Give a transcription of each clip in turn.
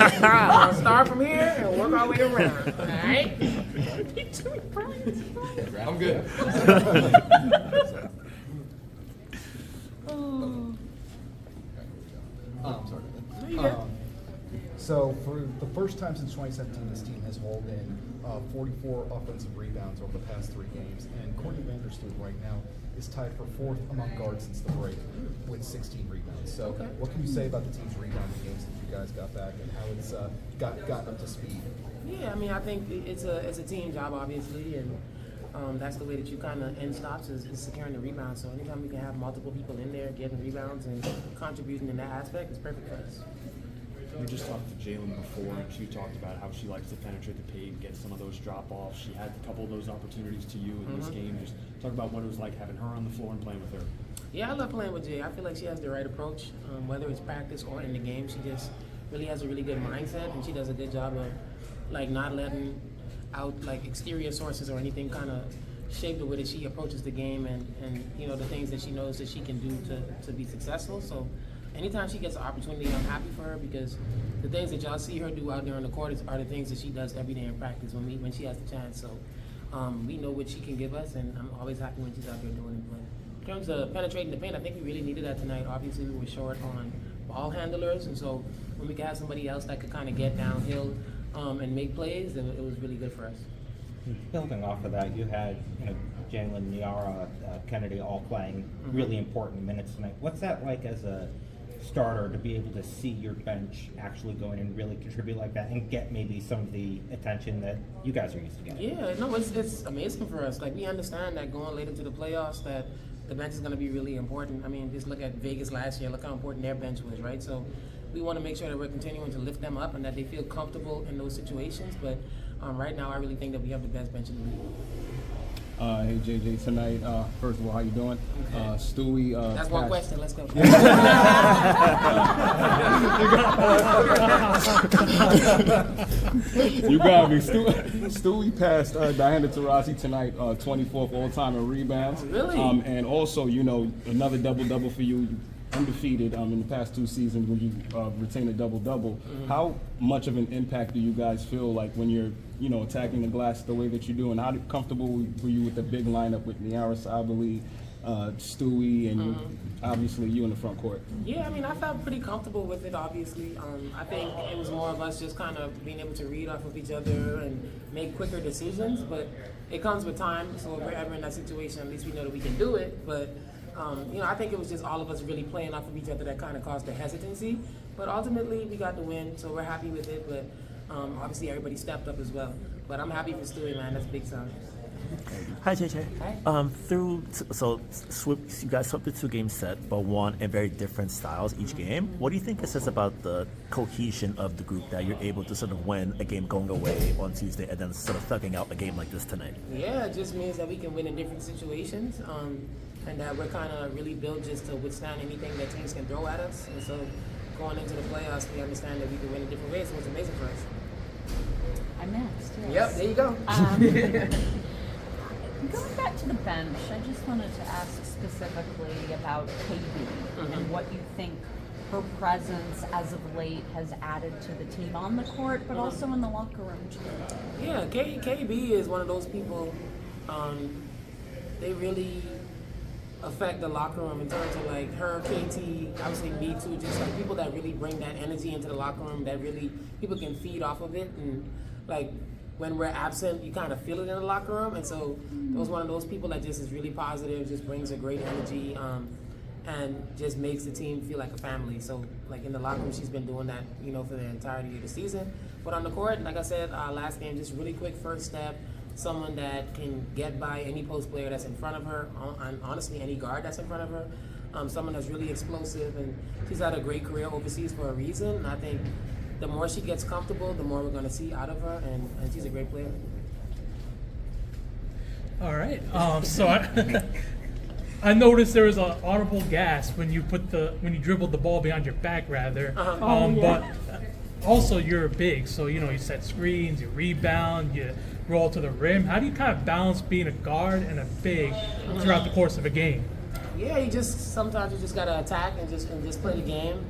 We'll start from here and work our way around. All right? I'm good. So for the first time since 2017, this team has hauled in 44 offensive rebounds over the past 3 games, and Courtney Vandersloot right now is tied for 4th among guards since the break with 16 rebounds. So what can you say about the team's rebounding games that you guys got back and how it's gotten up to speed? Yeah, I mean, I think it's a team job, obviously, and that's the way that you kind of end stops is securing the rebounds. So anytime we can have multiple people in there getting rebounds and contributing in that aspect, it's perfect for us. We just talked to Jaylyn before, and she talked about how she likes to penetrate the paint, get some of those drop-offs. She had a couple of those opportunities to you in this game. Just talk about what it was like having her on the floor and playing with her. Yeah, I love playing with Jay. I feel like she has the right approach, whether it's practice or in the game. She just really has a really good mindset, and she does a good job of like not letting out like exterior sources or anything kind of shape the way that she approaches the game and you know the things that she knows that she can do to be successful. So anytime she gets an opportunity, I'm happy for her because the things that y'all see her do out there on the court are the things that she does every day in practice when she has the chance. So we know what she can give us, and I'm always happy when she's out there doing it. But in terms of penetrating the paint, I think we really needed that tonight. Obviously, we were short on ball handlers, and so when we could have somebody else that could kind of get downhill and make plays, it was really good for us. Building off of that, you had Jaylyn, Niara, Kennedy all playing really important minutes tonight. What's that like as a starter to be able to see your bench actually go in and really contribute like that and get maybe some of the attention that you guys are used to getting? Yeah, no, it's amazing for us. Like we understand that going late into the playoffs that the bench is going to be really important. I mean, just look at Vegas last year. Look how important their bench was, right? So we want to make sure that we're continuing to lift them up and that they feel comfortable in those situations. But right now, I really think that we have the best bench in the league. Hey JJ, tonight, first of all, how you doing? Stewie. That's one question, let's go. You got me. Stewie passed Diana Taurasi tonight, 24th all-time in rebounds. Really? And also, another double-double for you. Undefeated in the past 2 seasons when you retain a double-double. How much of an impact do you guys feel like when you're attacking the glass the way that you do, and how comfortable were you with the big lineup with Niara Sabali, Stewie, and obviously you in the front court? Yeah, I mean, I felt pretty comfortable with it, obviously. I think it was more of us just kind of being able to read off of each other and make quicker decisions, but it comes with time, so if we're ever in that situation, at least we know that we can do it, but I think it was just all of us really playing off of each other that kind of caused the hesitancy. But ultimately, we got the win, so we're happy with it. But obviously, everybody stepped up as well. But I'm happy for Stewie, man. That's a big time. Hi, JJ. Hi. You guys swept the 2-game set, but won in very different styles each game. What do you think it says about the cohesion of the group that you're able to sort of win a game going away on Tuesday and then sort of thugging out a game like this tonight? Yeah, it just means that we can win in different situations. And that we're kind of really built just to withstand anything that teams can throw at us. And so going into the playoffs, we understand that we can win in different ways, so it's amazing for us. I'm next, yes. Yep, there you go. Going back to the bench, I just wanted to ask specifically about KB and what you think her presence as of late has added to the team on the court, but also in the locker room too. Yeah, KB is one of those people, they really affect the locker room in terms of like her, KT, obviously me too, just like people that really bring that energy into the locker room that really people can feed off of it, and like when we're absent you kind of feel it in the locker room, and so it was one of those people that just is really positive, just brings a great energy and just makes the team feel like a family. So like in the locker room she's been doing that for the entirety of the season, but on the court, like I said last game, just really quick first step, someone that can get by any post player that's in front of her, and honestly any guard that's in front of her. Someone that's really explosive, and she's had a great career overseas for a reason. And I think the more she gets comfortable, the more we're going to see out of her, and she's a great player. All right. So I noticed there was an audible gasp when you dribbled the ball behind your back, rather. But also you're big, so you set screens, you rebound, you roll to the rim. How do you kind of balance being a guard and a big throughout the course of a game? Yeah, sometimes you just gotta attack and just play the game.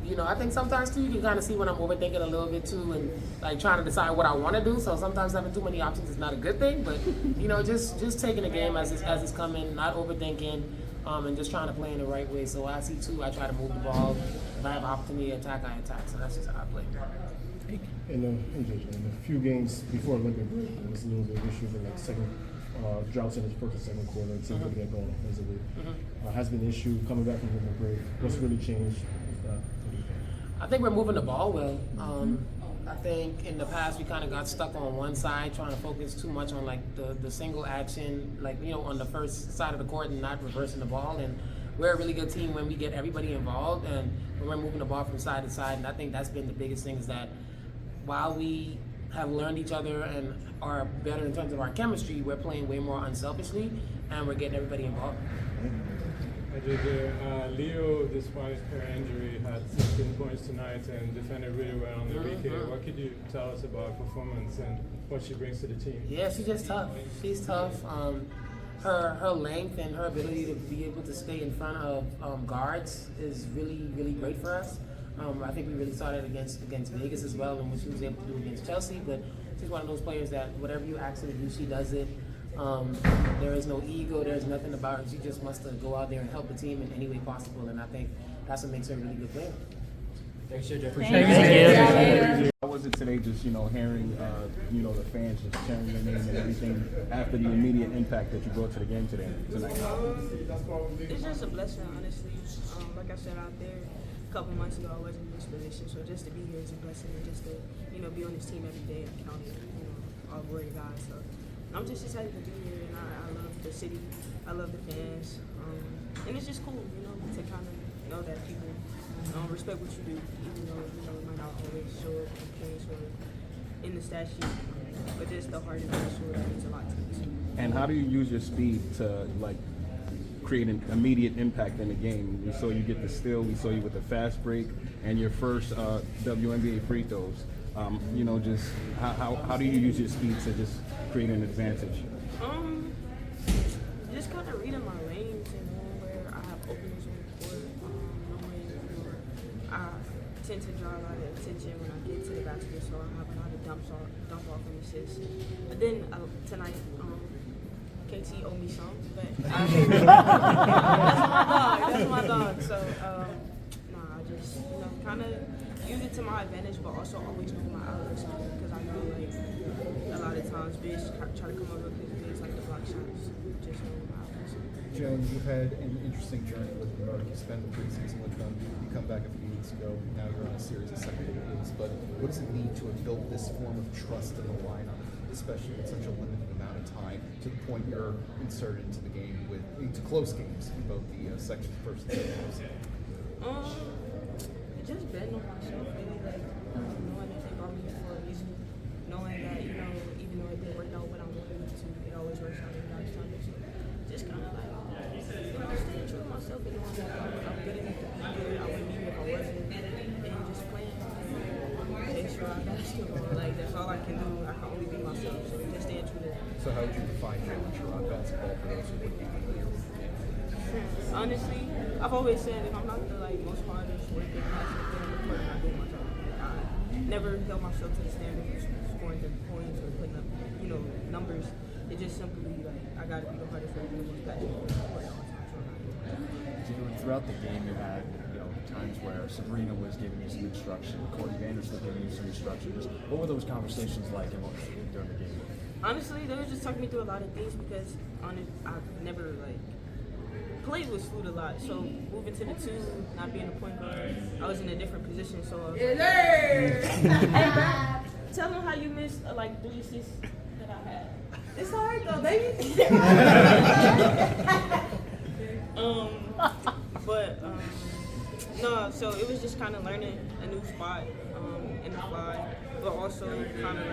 You know, I think sometimes too you can kind of see when I'm overthinking a little bit too, and like trying to decide what I want to do. So sometimes having too many options is not a good thing. But you know, just taking the game as it's coming, not overthinking, and just trying to play in the right way. So I see two, I try to move the ball. If I have an opportunity to attack, I attack. So that's just how I play. In a few games before Olympic break, there was a little bit of issues in that second droughts in the first and second quarter. It seemed to get going offensively. Has been an issue coming back from Olympic break. What's really changed? I think we're moving the ball well. I think in the past we kind of got stuck on one side, trying to focus too much on like the single action, like you know, on the first side of the court and not reversing the ball. And we're a really good team when we get everybody involved and when we're moving the ball from side to side. And I think that's been the biggest thing is that while we have learned each other and are better in terms of our chemistry, we're playing way more unselfishly and we're getting everybody involved. Leo, despite her injury, had 16 points tonight and defended really well on the weekend. What could you tell us about her performance and what she brings to the team? Yeah, she's just tough. She's tough. Her length and her ability to be able to stay in front of guards is really, really great for us. I think we really saw that against Vegas as well, and what she was able to do against Chelsea. But she's one of those players that whatever you ask her to do, she does it. There is no ego. There's nothing about her. She just wants to go out there and help the team in any way possible, and I think that's what makes her a really good player. Thanks, Jeff. How was it today, just hearing the fans just chanting your name and everything after the immediate impact that you brought to the game tonight? It's just a blessing, honestly. Like I said out there a couple months ago, I wasn't in this position, so just to be here is a blessing, and just to be on this team every day and counting all glory to God. So I'm just excited to be here, and I love the city, I love the fans, and it's just cool, to kind of know that people respect what you do, even though it might not always show up in points or in the stat sheet, but just the heart and the soul that means a lot to me. And how do you use your speed to create an immediate impact in the game? We saw you get the steal, we saw you with the fast break, and your first WNBA free throws. Just how do you use your speed to just create an advantage? Just kind of reading my lanes and knowing where I have openings on the court. Knowing I tend to draw a lot of attention when I get to the basket, so I have a lot of dump off and assists. But then tonight, KT owed me some, but that's my dog. So I just kind of use it to my advantage, but also always know my outlets because I know a lot of times bitch try to come over with things like the block shots. Just know my outlets. Jaylyn, you've had an interesting journey with New York. You spent the preseason with them. You come back a few weeks ago. Now you're on a series of secondary games. But what does it mean to have built this form of trust in the lineup, especially in such a limited amount of time, to the point you're inserted into the game into close games in both the second, first, and second games? Just betting on myself, really, knowing that they brought me here for a reason, knowing that, even though it didn't work out what I wanted it to, it always works out in God's time. So just kind of staying true to myself and knowing that I'm good enough to be good. I wouldn't be here if I wasn't, and just playing extra basketball. That's all I can do. I can only be myself, so just staying true to that. So how would you define Jaylyn Sherrod basketball for those who wouldn't be familiar with you? Honestly, I've always said if I'm not the most hardest working passionate player on the court, I'm not doing my job. I never held myself to the standard of scoring the points or putting up, numbers. It's just simply I gotta be the hardest working, the most passionate player all the time. Throughout the game, you had times where Sabrina was giving you some instruction, Courtney Vandersloot giving you some instruction. Just what were those conversations like during the game? Honestly, they were just talking me through a lot of things because I've never played with Sloot a lot, so moving to the 2, not being a point guard, I was in a different position, so I was hey, bro, tell them how you missed 3 assists that I had. It's hard though, baby. No, so it was just kind of learning a new spot in the fly, but also kind of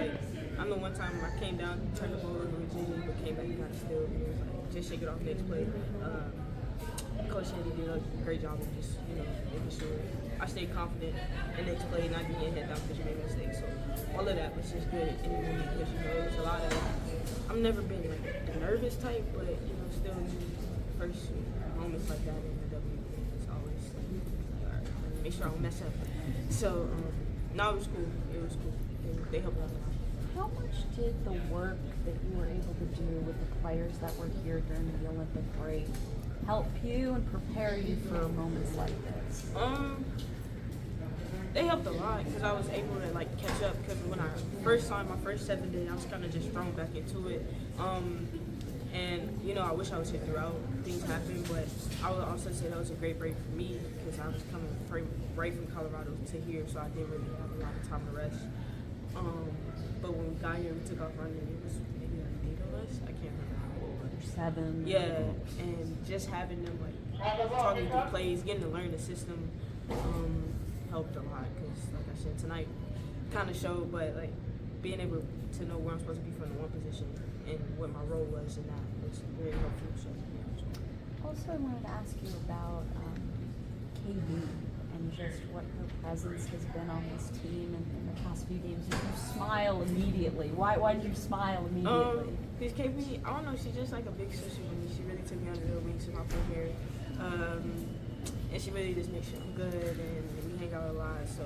I know one time I came down, turned the ball over with Gigi, but came back and got a steal, and it was just shake it off next play. Coach Shandy did a great job of just, making sure I stayed confident in next play, not getting head down because you made mistakes. So all of that was just good in the moment because, it was a lot of, I've never been the nervous type, but, still first moments like that in the WNBA, it's always all right. make sure I don't mess up. So, no, it was cool. It was cool. They helped out a lot. How much did the work that you were able to do with the players that were here during the Olympic break help you and prepare you for moments like this? They helped a lot because I was able to like catch up. Because when I first signed my first 7 days, I was kind of just thrown back into it. And you know, I wish I was here throughout. Things happened, but I would also say that was a great break for me because I was coming right from Colorado to here, so I didn't really have a lot of time to rest. But when we got here, we took off running. It was maybe like 8 of us. I can't remember how old. 7. Yeah, and just having them like talking through plays, getting to learn the system, helped a lot. Because like I said, tonight kind of showed, but like being able to know where I'm supposed to be from the one position and what my role was in that was very helpful. So, yeah. Also, I wanted to ask you about KB and just what her presence has been on this team in the past few games. You smile immediately. Why did you smile immediately? Because KB, I don't know, she's just like a big sister to me. She really took me under her wing since I've been here. And she really just makes sure I'm good, and we hang out a lot. So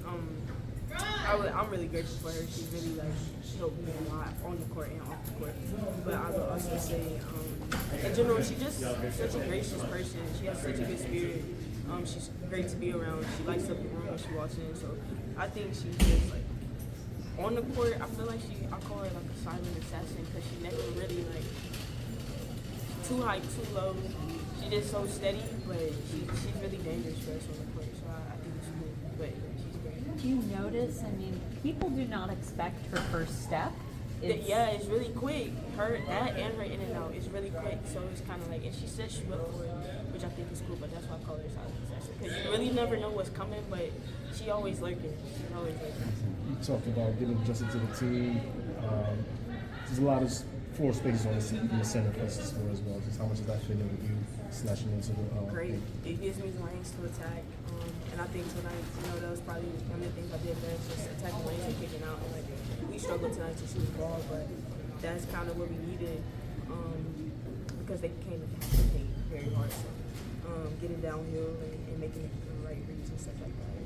I'm really grateful for her. She's really like helped me a lot on the court and off the court. But I would also say, in general, she's just such a gracious person. She has such a good spirit. She's great to be around. She lights up the room when she walks in. So I think she's just like on the court. I feel like I call her like a silent assassin because she never really like too high, too low. She's just so steady, but she's really dangerous for us on the court. So I think it's cool. But she's great. Do you notice? I mean, people do not expect her first step. It's really quick. That and her in and out is really quick. So it's kind of like, and she said she went for it, which I think is cool. But that's why I call her silent assassin because you really never know what's coming. But she always lurking. She's always lurking. You talked about getting adjusted to the team. There's a lot of floor spaces on the center places for as well. Just how much does that fit in with you slashing into the great. It gives me lanes to attack. And I think tonight, that was probably one of the things I did best, just attacking lanes and kicking out. And like we struggled tonight to shoot the ball, but that's kind of what we needed because they came to paint very hard. So getting downhill and making the right reads and stuff like that.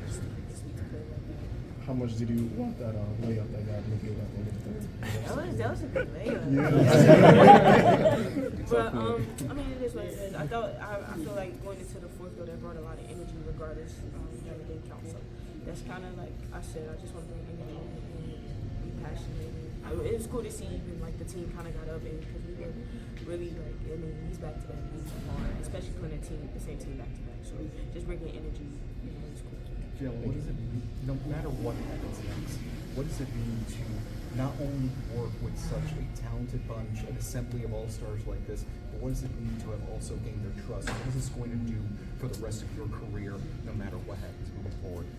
It's sweet to play like that. How much did you want that layup that got maybe at the end of the third? That was a good layup. But I mean, it is what it is. I feel like going into the fourth quarter, that brought a lot of energy, regardless that it didn't count. So that's kind of like I said. I just want to bring energy and be passionate. It was cool to see even like the team kind of got up and because we were really like he's back to back, especially playing the same team back to back. So just bringing energy, it's cool. Jill, what does it mean, no matter what happens next, what does it mean to not only work with such a talented bunch, an assembly of all-stars like this, but what does it mean to have also gained their trust? What is this going to do for the rest of your career, no matter what happens moving forward?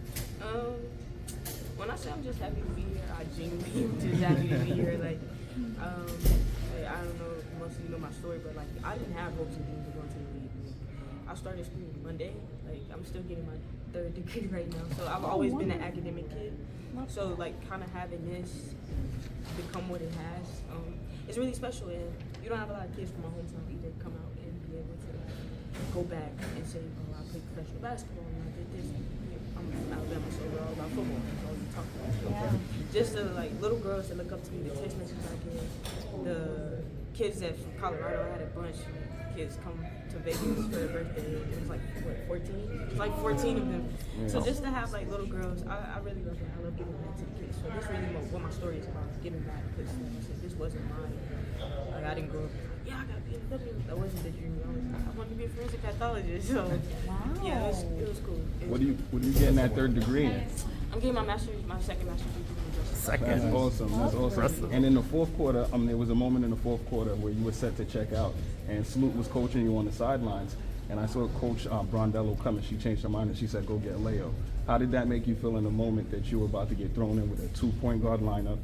When I say I'm just happy to be here, I genuinely am just happy to be here. Like, I don't know, most of you know my story, but like, I didn't have hopes and dreams of going to the league. I started school Monday. Like, I'm still getting my 3rd degree right now. So I've always been an academic kid. So like, kind of having this become what it has, it's really special. And you don't have a lot of kids from my hometown either come out and be able to go back and say, oh, I played professional basketball and I did this. I'm from Alabama, so we're all about football. That's all we talk about. So just the like little girls that look up to me, the text messages I get, the kids that from Colorado, I had a bunch of kids come to Vegas for their birthday. It was like, what, 14? It was like 14 of them. So just to have like little girls, I really love it. I love giving back to the kids. So this really what my story is about, giving back. Because like I said, this wasn't mine. Like I didn't grow up, I gotta be a W. That wasn't the dream. I wanted to be a forensic pathologist. So yeah, it was cool. What are you getting that 3rd degree in? I'm getting my second master's degree in justice. That's awesome. That's awesome. And in the fourth quarter, there was a moment in the fourth quarter where you were set to check out, and Salute was coaching you on the sidelines. And I saw Coach Brondello come, and she changed her mind and she said, "Go get Leo." How did that make you feel in the moment that you were about to get thrown in with a 2-point guard lineup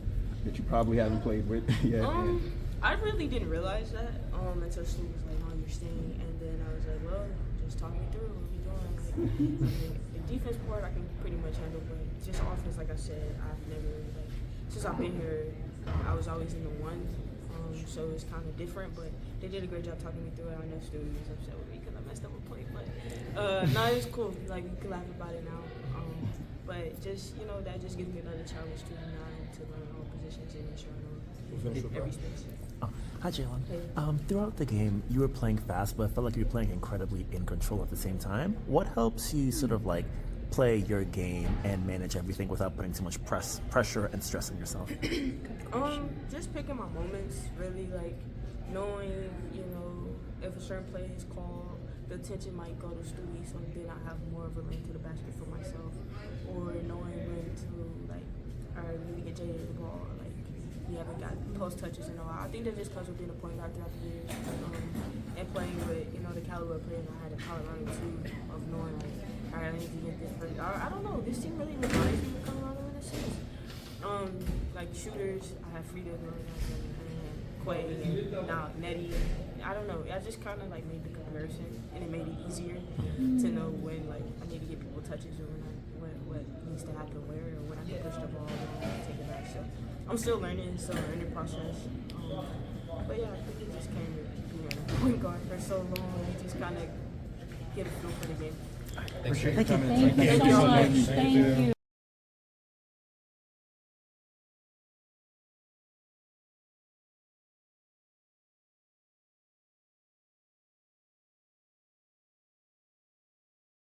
that you probably haven't played with yet? I really didn't realize that until Salute was like, "Oh, you're staying," and then I was like, "Well, just talk me through what you're doing." Like, the defense part I can pretty much handle, but just offense, like I said, I've never since I've been here, I was always in the one. So it's kind of different, but they did a great job talking me through it. I know Stu was upset with me because I messed up a play, but no, it was cool. Like, we can laugh about it now. But just, you know, that just gives me another challenge to learn all positions and make sure I know every space. Hi, Jaylyn. Throughout the game, you were playing fast, but I felt like you were playing incredibly in control at the same time. What helps you sort of like play your game and manage everything without putting too much pressure and stress on yourself? Just picking my moments, really, like knowing, you know, if a certain play is called, the attention might go to Stewie, so then I have more of a lane to the basket for myself, or knowing when to, like, all right, we need to get Jay the ball, like, we haven't got post touches in a while. I think that just comes with being a point guard throughout the years, and playing with, you know, the caliber of players I had at Colorado too, of knowing, like, all right, I need to get this person. I don't know, this team really reminds me of Colorado in a sense. Like shooters, I have Frida and Quay and now Nettie. I don't know. I just kind of like made the comparison, and it made it easier to know when like I need to get people touches or when what needs to happen where, or when I can push the ball and take it back. So I'm still learning. It's still a learning process. But yeah, I think it just came with being a point guard for so long and just kind of get a feel for the game. Thanks for Thank you. coming. Thank you so much. Thank you.